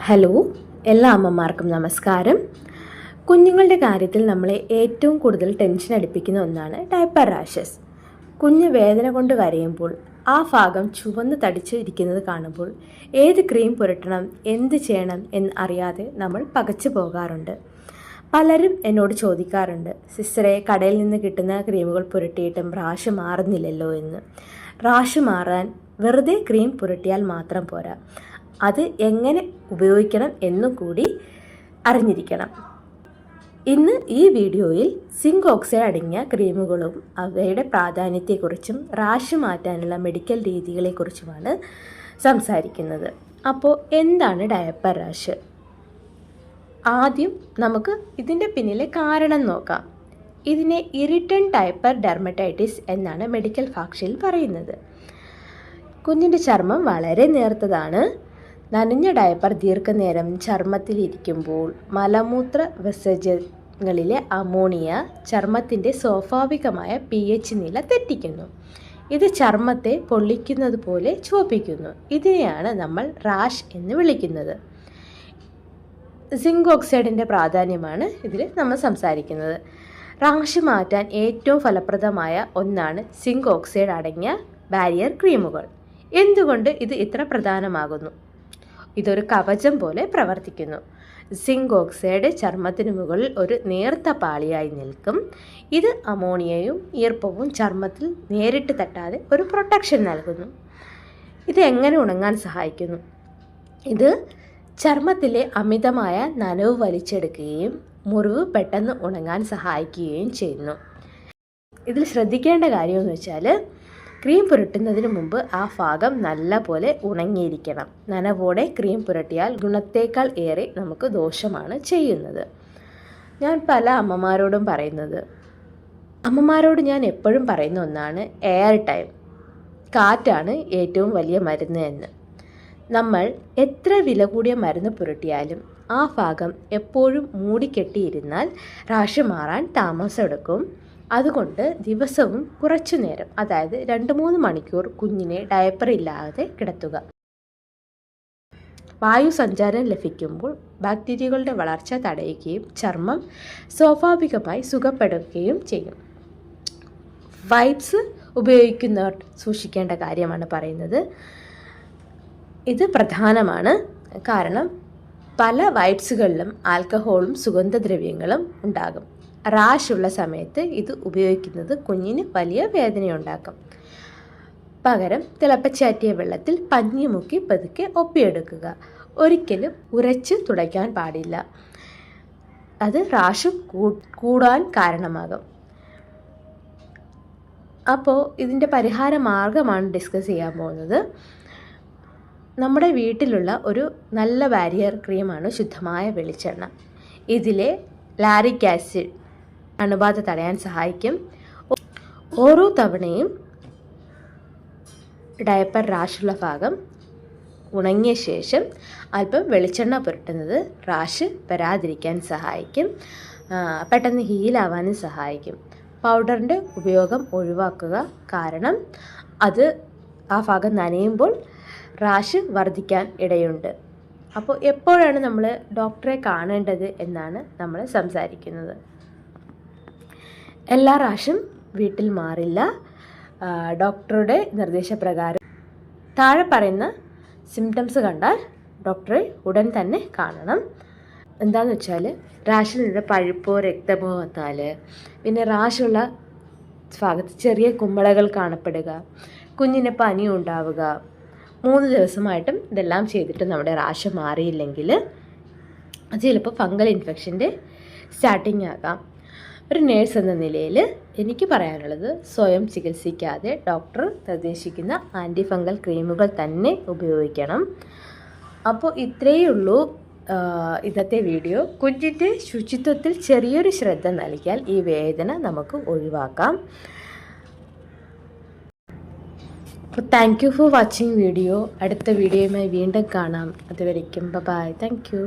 Hello, എല്ലാ അമ്മമാർക്കും നമസ്കാരം. കുഞ്ഞുങ്ങളുടെ കാര്യത്തിൽ നമ്മളെ ഏറ്റവും കൂടുതൽ ടെൻഷൻ അടിപ്പിക്കുന്ന ഒന്നാണ് ഡയപ്പർ റാഷസ്. കുഞ്ഞ് വേദന കൊണ്ട് കരയുമ്പോൾ ആ ഭാഗം ചുവന്ന് തടിച്ച് ഇരിക്കുന്നത് കാണുമ്പോൾ ഏത് ക്രീം പുരട്ടണം, എന്ത് ചെയ്യണം എന്ന് അറിയാതെ നമ്മൾ പകച്ചു പോകാറുണ്ട്. പലരും എന്നോട് ചോദിക്കാറുണ്ട്, സിസ്റ്ററെ, കടയിൽ നിന്ന് കിട്ടുന്ന ക്രീമുകൾ പുരട്ടിയിട്ടും റാഷ് മാറുന്നില്ലല്ലോ എന്ന്. റാഷ് മാറാൻ വെറുതെ ക്രീം പുരട്ടിയാൽ മാത്രം പോരാ, അത് എങ്ങനെ ഉപയോഗിക്കണം എന്നും കൂടി അറിഞ്ഞിരിക്കണം. ഇന്ന് ഈ വീഡിയോയിൽ സിങ്ക് ഓക്സൈഡ് അടങ്ങിയ ക്രീമുകളും അവയുടെ പ്രാധാന്യത്തെക്കുറിച്ചും റാഷ് മാറ്റാനുള്ള മെഡിക്കൽ രീതികളെക്കുറിച്ചുമാണ് സംസാരിക്കുന്നത്. അപ്പോൾ എന്താണ് ഡയപ്പർ റാഷ്? ആദ്യം നമുക്ക് ഇതിൻ്റെ പിന്നിലെ കാരണം നോക്കാം. ഇതിനെ ഇറിറ്റന്റ് ഡയപ്പർ ഡെർമറ്റൈറ്റിസ് എന്നാണ് മെഡിക്കൽ ഭാഷയിൽ പറയുന്നത്. കുഞ്ഞിൻ്റെ ചർമ്മം വളരെ നേർത്തതാണ്. നനഞ്ഞ ഡയപ്പർ ദീർഘനേരം ചർമ്മത്തിലിരിക്കുമ്പോൾ മലമൂത്ര വിസർജ്യങ്ങളിലെ അമോണിയ ചർമ്മത്തിൻ്റെ സ്വാഭാവികമായ pH നില തെറ്റിക്കുന്നു. ഇത് ചർമ്മത്തെ പൊള്ളിക്കുന്നത് പോലെ ചുവപ്പിക്കുന്നു. ഇതിനെയാണ് നമ്മൾ റാഷ് എന്ന് വിളിക്കുന്നത്. സിങ്ക് ഓക്സൈഡിൻ്റെ പ്രാധാന്യമാണ് ഇതിൽ നമ്മൾ സംസാരിക്കുന്നത്. റാഷ് മാറ്റാൻ ഏറ്റവും ഫലപ്രദമായ ഒന്നാണ് സിങ്ക് ഓക്സൈഡ് അടങ്ങിയ ബാരിയർ ക്രീമുകൾ. എന്തുകൊണ്ട് ഇത് ഇത്ര പ്രധാനമാകുന്നു? ഇതൊരു കവചം പോലെ പ്രവർത്തിക്കുന്നു. സിങ്ക് ഓക്സൈഡ് ചർമ്മത്തിന് മുകളിൽ ഒരു നേർത്ത പാളിയായി നിൽക്കും. ഇത് അമോണിയയും ഈർപ്പവും ചർമ്മത്തിൽ നേരിട്ട് തട്ടാതെ ഒരു പ്രൊട്ടക്ഷൻ നൽകുന്നു. ഇത് എങ്ങനെ ഉണങ്ങാൻ സഹായിക്കുന്നു? ഇത് ചർമ്മത്തിലെ അമിതമായ നനവ് വലിച്ചെടുക്കുകയും മുറിവ് പെട്ടെന്ന് ഉണങ്ങാൻ സഹായിക്കുകയും ചെയ്യുന്നു. ഇതിൽ ശ്രദ്ധിക്കേണ്ട കാര്യമെന്ന് വെച്ചാൽ, ക്രീം പുരട്ടുന്നതിന് മുമ്പ് ആ ഭാഗം നല്ല പോലെ ഉണങ്ങിയിരിക്കണം. നനവോടെ ക്രീം പുരട്ടിയാൽ ഗുണത്തേക്കാൾ ഏറെ നമുക്ക് ദോഷമാണ് ചെയ്യുന്നത്. ഞാൻ പല അമ്മമാരോട് ഞാൻ എപ്പോഴും പറയുന്ന ഒന്നാണ് എയർ ടൈം. കാറ്റാണ് ഏറ്റവും വലിയ മരുന്ന് എന്ന്. നമ്മൾ എത്ര വില കൂടിയ മരുന്ന് പുരട്ടിയാലും ആ ഭാഗം എപ്പോഴും മൂടിക്കെട്ടിയിരുന്നാൽ റാഷ് മാറാൻ താമസമെടുക്കും. അതുകൊണ്ട് ദിവസവും കുറച്ചു നേരം, അതായത് 2-3 മണിക്കൂർ കുഞ്ഞിനെ ഡയപ്പർ ഇല്ലാതെ കിടത്തുക. വായു സഞ്ചാരം ലഭിക്കുമ്പോൾ ബാക്ടീരിയകളുടെ വളർച്ച തടയുകയും ചർമ്മം സ്വാഭാവികമായി സുഖപ്പെടുകയും ചെയ്യും. വൈപ്സ് ഉപയോഗിക്കുന്നവർ സൂക്ഷിക്കേണ്ട കാര്യമാണ് പറയുന്നത്. ഇത് പ്രധാനമാണ്. കാരണം പല വൈപ്സുകളിലും ആൽക്കഹോളും സുഗന്ധദ്രവ്യങ്ങളും ഉണ്ടാകും. റാഷ് ഉള്ള സമയത്ത് ഇത് ഉപയോഗിക്കുന്നത് കുഞ്ഞിന് വലിയ വേദനയുണ്ടാക്കും. പകരം തിളപ്പിച്ചാറ്റിയ വെള്ളത്തിൽ പഞ്ഞി മുക്കി പതുക്കെ ഒപ്പിയെടുക്കുക. ഒരിക്കലും ഉരച്ച് തുടയ്ക്കാൻ പാടില്ല. അത് റാഷ് കൂടാൻ കാരണമാകും. അപ്പോൾ ഇതിൻ്റെ പരിഹാര മാർഗമാണ് ഡിസ്കസ് ചെയ്യാൻ പോകുന്നത്. നമ്മുടെ വീട്ടിലുള്ള ഒരു നല്ല ബാരിയർ ക്രീമാണ് ശുദ്ധമായ വെളിച്ചെണ്ണ. ഇതിലെ ലാരിക് ആസിഡ് അണുബാധ തടയാൻ സഹായിക്കും. ഓരോ തവണയും ഡയപ്പർ റാഷുള്ള ഭാഗം ഉണങ്ങിയ ശേഷം അല്പം വെളിച്ചെണ്ണ പുരട്ടുന്നത് റാഷ് വരാതിരിക്കാൻ സഹായിക്കും. പെട്ടെന്ന് ഹീലാവാനും സഹായിക്കും. പൗഡറിൻ്റെ ഉപയോഗം ഒഴിവാക്കുക. കാരണം അത് ആ ഭാഗം നനയുമ്പോൾ റാഷ് വർദ്ധിക്കാൻ ഇടയുണ്ട്. അപ്പോൾ എപ്പോഴാണ് നമ്മൾ ഡോക്ടറെ കാണേണ്ടത് എന്നാണ് നമ്മൾ സംസാരിക്കുന്നത്. എല്ലാ റാഷും വീട്ടിൽ മാറില്ല. ഡോക്ടറുടെ നിർദ്ദേശപ്രകാരം താഴെ പറയുന്ന സിംറ്റംസ് കണ്ടാൽ ഡോക്ടറെ ഉടൻ തന്നെ കാണണം. എന്താണെന്ന് വെച്ചാൽ, റാഷിൽ നിന്ന് പഴുപ്പോ രക്തമോ വന്നാൽ, പിന്നെ റാഷുള്ള ഭാഗത്ത് ചെറിയ കുമ്മളകൾ കാണപ്പെടുക, കുഞ്ഞിന് പനി ഉണ്ടാവുക, 3 ദിവസമായിട്ടും ഇതെല്ലാം ചെയ്തിട്ട് നമ്മുടെ റാഷ് മാറിയില്ലെങ്കിൽ അത് ചിലപ്പോൾ ഫംഗൽ ഇൻഫെക്ഷൻ്റെ സ്റ്റാർട്ടിങ് ആകാം. ഒരു നേഴ്സ് എന്ന നിലയിൽ എനിക്ക് പറയാനുള്ളത്, സ്വയം ചികിത്സിക്കാതെ ഡോക്ടർ നിർദ്ദേശിക്കുന്ന ആൻറ്റി ഫംഗൽ ക്രീമുകൾ തന്നെ ഉപയോഗിക്കണം. അപ്പോൾ ഇത്രയേ ഉള്ളൂ ഇന്നത്തെ വീഡിയോ. കുഞ്ഞിൻ്റെ ശുചിത്വത്തിൽ ചെറിയൊരു ശ്രദ്ധ നൽകിയാൽ ഈ വേദന നമുക്ക് ഒഴിവാക്കാം. അപ്പോൾ thank you for watching video. അടുത്ത വീഡിയോയുമായി വീണ്ടും കാണാം. അതുവരയ്ക്കും ബൈ. Thank you.